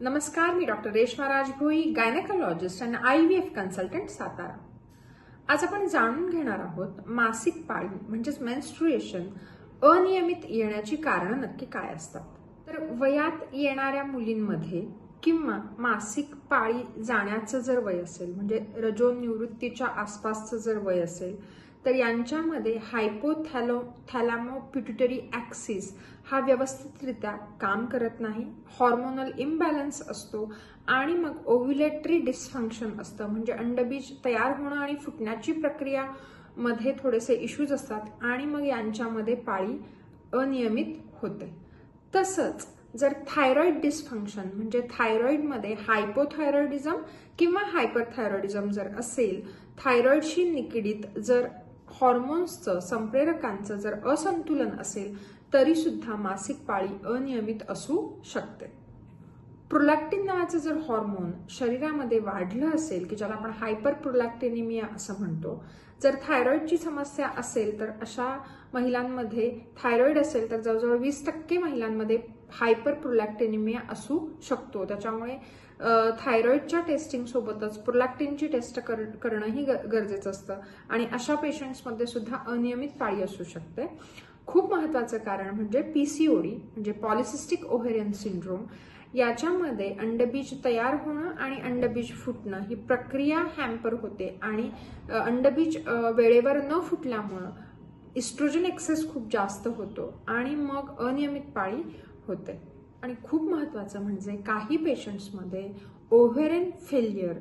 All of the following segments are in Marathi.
नमस्कार, मी डॉक्टर रेश्मा राजभोई, गायनेकोलॉजिस्ट आणि IVF कन्सल्टंट, सातारा। आज आपण जाणून घेणार आहोत मासिक पाळी म्हणजेच मेन्स्ट्रुएशन अनियमित येण्याची कारणं नक्की काय असतात। तर वयात येणाऱ्या मुलींमध्ये किंवा मासिक पाळी जाण्याचं जर वय असेल म्हणजे रजोनिवृत्तीच्या आसपासचं जर वय असेल तर यांच्यामध्ये हायपोथॅलॅमो पिट्युटरी ॲक्सिस हा व्यवस्थितरित्या काम करत नाही, हॉर्मोनल इम्बॅलन्स असतो आणि मग ओव्युलेटरी डिस्फंक्शन असतं म्हणजे अंडबीज तयार होणं आणि फुटण्याची प्रक्रिया मध्ये थोडेसे इश्यूज असतात आणि मग यांच्यामध्ये पाळी अनियमित होते। तसंच जर थायरॉइड डिस्फंक्शन म्हणजे थायरॉइडमध्ये हायपोथायरॉइडिझम किंवा हायपरथायरॉइडिझम जर असेल, थायरॉइडशी निगडीत जर हॉर्मोन्सचं संप्रेरकांचं जर असंतुलन असेल तरी सुद्धा मासिक पाळी अनियमित असू शकते। प्रोलॅक्टिन नावाचं जर हॉर्मोन शरीरामध्ये वाढलं असेल की ज्याला आपण हायपर प्रोलॅक्टिनिमिया असं म्हणतो, जर थायरॉइडची समस्या असेल तर अशा महिलांमध्ये थायरॉइड असेल तर जवळजवळ 20% महिलांमध्ये हायपर प्रोलॅक्टिनिमिया असू शकतो। त्याच्यामुळे थायरॉइडच्या टेस्टिंग सोबतच प्रोलॅक्टिनची टेस्ट करणंही गरजेचं असतं आणि अशा पेशंट्समध्ये सुद्धा अनियमित पाळी असू शकते। खूप महत्त्वाचं कारण म्हणजे PCOD म्हणजे पॉलिसिस्टिक ओव्हेरियन सिंड्रोम। याच्यामध्ये अंडबीज तयार होणं आणि अंडबीज फुटणं ही प्रक्रिया हॅम्पर होते आणि अंडबीज वेळेवर न फुटल्यामुळं इस्ट्रोजन एक्सेस खूप जास्त होतो आणि मग अनियमित पाळी होते। आणि खूप महत्त्वाचं म्हणजे काही पेशंट्समध्ये ओव्हेरियन फेल्युअर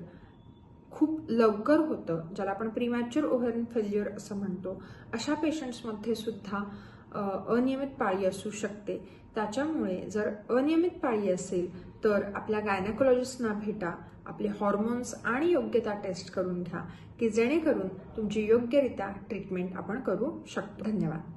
खूप लवकर होतं, ज्याला आपण प्रीमॅच्युअर ओव्हेरियन फेल्युअर असं म्हणतो। अशा पेशंट्समध्ये सुद्धा अनियमित पाळी असू शकते। त्याच्यामुळे जर अनियमित पाळी असेल तर आपल्या गायनेकोलॉजिस्टना भेटा, आपले हॉर्मोन्स आणि योग्यता टेस्ट करून घ्या की जेणेकरून तुमची योग्यरित्या ट्रीटमेंट आपण करू शकतो। धन्यवाद।